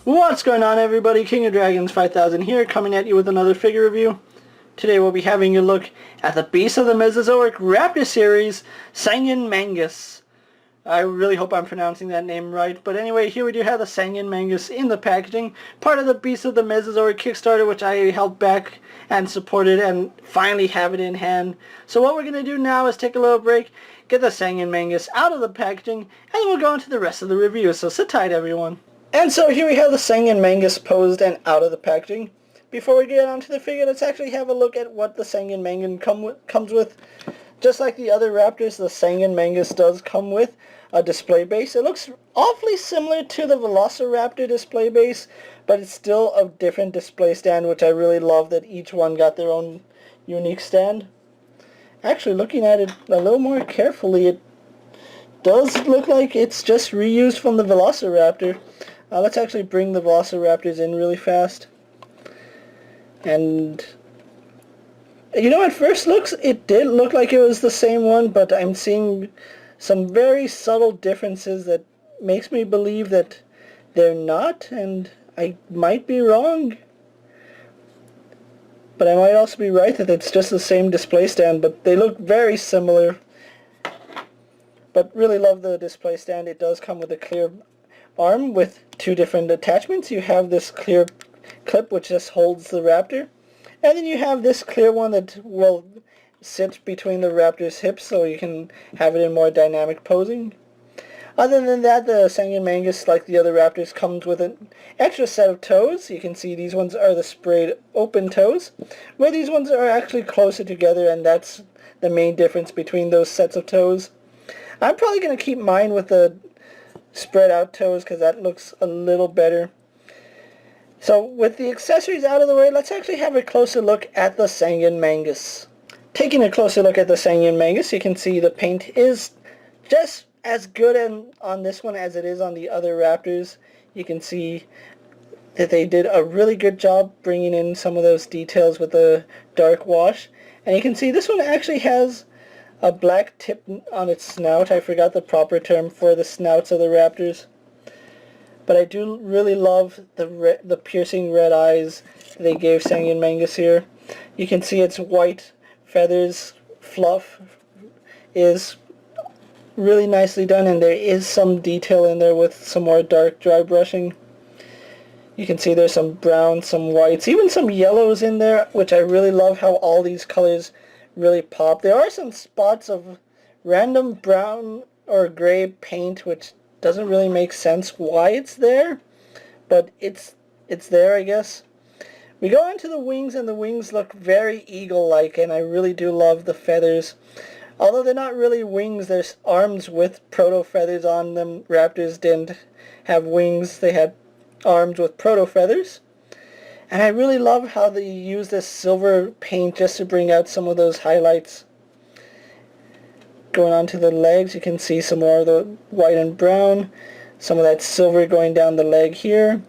What's going on, everybody? King of Dragons 5000 here, coming at you with another figure review. Today we'll be having a look at the Beast of the Mesozoic Raptor series, Tsaagan Mangas. I really hope I'm pronouncing that name right, but anyway, here we do have the Tsaagan Mangas in the packaging, part of the Beast of the Mesozoic Kickstarter, which I helped back and supported and finally have it in hand. So what we're going to do now is take a little break, get the Tsaagan Mangas out of the packaging, and then we'll go into the rest of the review, so sit tight, everyone. And so here we have the Tsaagan Mangas posed and out of the packaging. Before we get onto the figure, let's actually have a look at what the Tsaagan Mangas comes with. Just like the other Raptors, the Tsaagan Mangas does come with a display base. It looks awfully similar to the Velociraptor display base, but it's still a different display stand, which I really love that each one got their own unique stand. Actually, looking at it a little more carefully, it does look like it's just reused from the Velociraptor. Let's actually bring the Velociraptors in really fast. And you know, at first looks, it did look like it was the same one, but I'm seeing some very subtle differences that makes me believe that they're not, and I might be wrong. But I might also be right that it's just the same display stand, but they look very similar. But really love the display stand. It does come with a clear arm with two different attachments. You have this clear clip which just holds the Raptor, and then you have this clear one that will sit between the Raptor's hips so you can have it in more dynamic posing. Other than that, the Tsaagan Mangas, like the other Raptors, comes with an extra set of toes. You can see these ones are the sprayed open toes, where these ones are actually closer together, and that's the main difference between those sets of toes. I'm probably going to keep mine with the spread out toes because that looks a little better. So with the accessories out of the way, let's actually have a closer look at the Tsaagan Mangas. Taking a closer look at the Tsaagan Mangas, you can see the paint is just as good on this one as it is on the other Raptors. You can see that they did a really good job bringing in some of those details with the dark wash. And you can see this one actually has a black tip on its snout. I forgot the proper term for the snouts of the Raptors. But I do really love the piercing red eyes they gave Tsaagan Mangas here. You can see its white feathers fluff is really nicely done, and there is some detail in there with some more dark dry brushing. You can see there's some browns, some whites, even some yellows in there, which I really love how all these colors really pop. There are some spots of random brown or gray paint which doesn't really make sense why it's there, but it's there, I guess. We go into the wings, and the wings look very eagle-like, and I really do love the feathers. Although they're not really wings, there's arms with proto-feathers on them. Raptors didn't have wings, they had arms with proto-feathers. And I really love how they use this silver paint just to bring out some of those highlights. Going on to the legs, you can see some more of the white and brown. Some of that silver going down the leg here.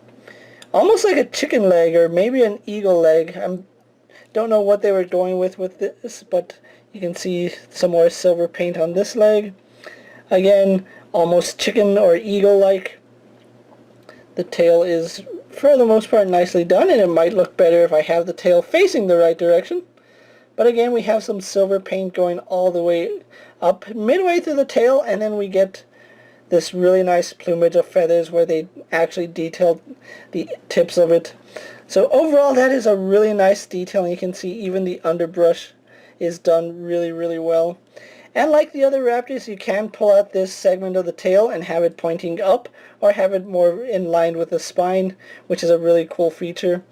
Almost like a chicken leg or maybe an eagle leg. I don't know what they were going with this, but you can see some more silver paint on this leg. Again, almost chicken or eagle-like. The tail is, for the most part, nicely done, and it might look better if I have the tail facing the right direction. But again, we have some silver paint going all the way up midway through the tail, and then we get this really nice plumage of feathers where they actually detailed the tips of it. So overall, that is a really nice detail, and you can see even the underbrush is done really, really well. And like the other Raptors, you can pull out this segment of the tail and have it pointing up, or have it more in line with the spine, which is a really cool feature.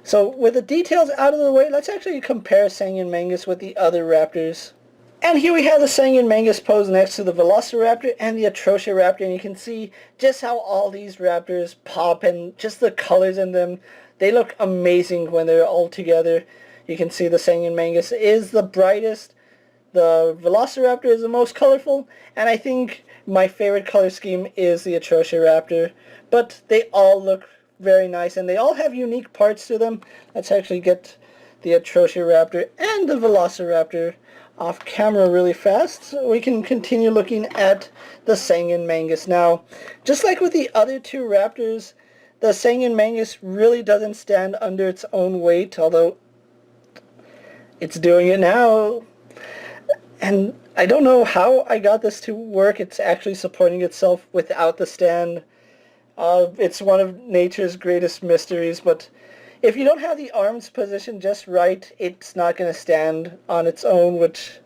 So with the details out of the way, let's actually compare Tsaagan Mangas with the other Raptors. And here we have the Tsaagan Mangas posed next to the Velociraptor and the Atrocioraptor, and you can see just how all these Raptors pop, and just the colors in them. They look amazing when they're all together. You can see the Tsaagan Mangas is the brightest, the Velociraptor is the most colorful, and I think my favorite color scheme is the Atrocioraptor. But they all look very nice, and they all have unique parts to them. Let's actually get the Atrocioraptor and the Velociraptor off camera really fast so we can continue looking at the Tsaagan Mangas. Now, just like with the other two Raptors, the Tsaagan Mangas really doesn't stand under its own weight, although it's doing it now. And I don't know how I got this to work. It's actually supporting itself without the stand. It's one of nature's greatest mysteries, but if you don't have the arms positioned just right, it's not going to stand on its own, which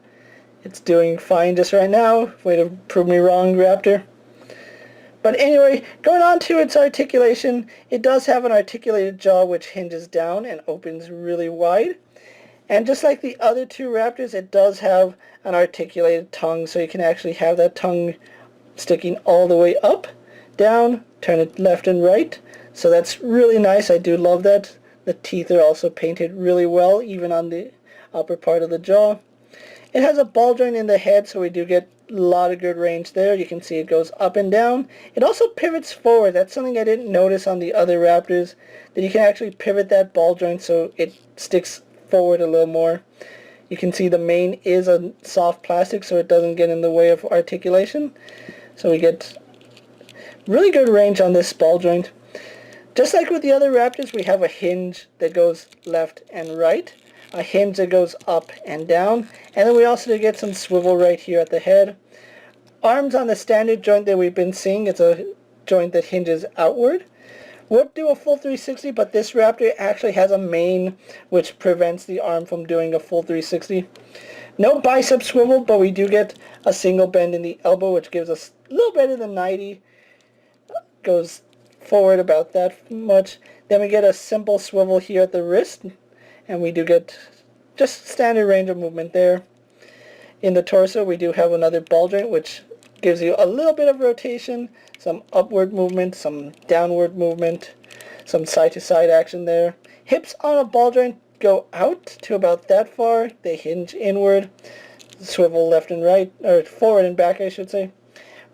it's doing fine just right now. Way to prove me wrong, Raptor. But anyway, going on to its articulation, it does have an articulated jaw which hinges down and opens really wide. And just like the other two Raptors, it does have an articulated tongue, so you can actually have that tongue sticking all the way up, down, turn it left and right. So that's really nice. I do love that. The teeth are also painted really well, even on the upper part of the jaw. It has a ball joint in the head, so we do get a lot of good range there. You can see it goes up and down. It also pivots forward. That's something I didn't notice on the other Raptors, that you can actually pivot that ball joint so it sticks forward a little more. You can see the mane is a soft plastic, so it doesn't get in the way of articulation. So we get really good range on this ball joint. Just like with the other Raptors, we have a hinge that goes left and right, a hinge that goes up and down, and then we also get some swivel right here at the head. Arms on the standard joint that we've been seeing, it's a joint that hinges outward. Would do a full 360, but this Raptor actually has a mane which prevents the arm from doing a full 360. No bicep swivel, but we do get a single bend in the elbow, which gives us a little better than 90. Goes forward about that much. Then we get a simple swivel here at the wrist, and we do get just standard range of movement there. In the torso, we do have another ball joint, which gives you a little bit of rotation, some upward movement, some downward movement, some side-to-side action there. Hips on a ball joint go out to about that far. They hinge inward, swivel left and right, or forward and back, I should say.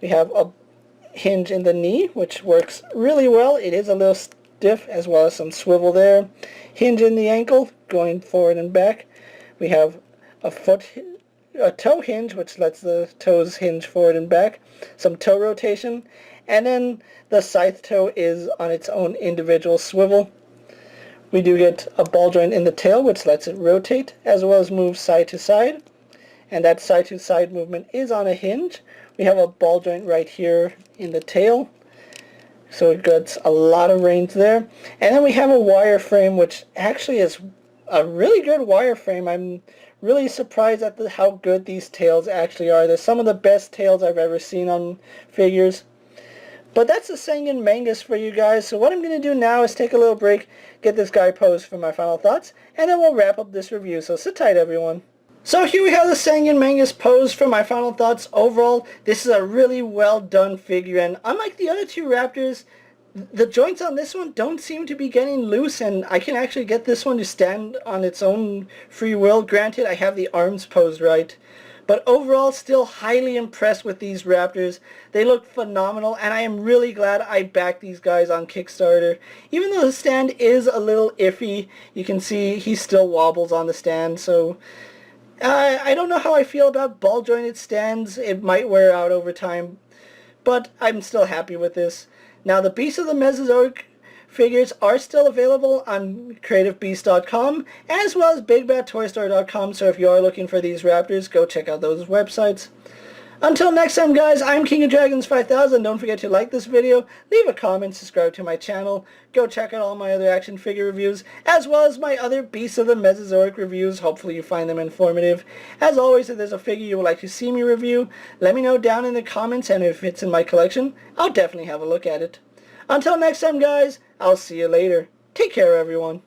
We have a hinge in the knee, which works really well. It is a little stiff, as well as some swivel there. Hinge in the ankle, going forward and back. We have a toe hinge, which lets the toes hinge forward and back, some toe rotation, and then the scythe toe is on its own individual swivel. We do get a ball joint in the tail, which lets it rotate, as well as move side to side, and that side to side movement is on a hinge. We have a ball joint right here in the tail, so it gets a lot of range there. And then we have a wireframe, which actually is a really good wireframe. I'm really surprised at how good these tails actually are. They're some of the best tails I've ever seen on figures. But that's the Tsaagan Mangas for you guys. So what I'm going to do now is take a little break, get this guy posed for my final thoughts, and then we'll wrap up this review. So sit tight, everyone. So here we have the Tsaagan Mangas posed for my final thoughts. Overall, this is a really well done figure, and unlike the other two Raptors, the joints on this one don't seem to be getting loose, and I can actually get this one to stand on its own free will. Granted, I have the arms posed right. But overall, still highly impressed with these Raptors. They look phenomenal, and I am really glad I backed these guys on Kickstarter. Even though the stand is a little iffy, you can see he still wobbles on the stand, so I don't know how I feel about ball jointed stands. It might wear out over time, but I'm still happy with this. Now, the Beasts of the Mesozoic figures are still available on CreativeBeast.com as well as BigBadToyStore.com, so if you are looking for these Raptors, go check out those websites. Until next time, guys, I'm KingofDragons 5000. Don't forget to like this video, leave a comment, subscribe to my channel, go check out all my other action figure reviews, as well as my other Beasts of the Mesozoic reviews. Hopefully you find them informative. As always, if there's a figure you would like to see me review, let me know down in the comments, and if it's in my collection, I'll definitely have a look at it. Until next time, guys, I'll see you later. Take care, everyone.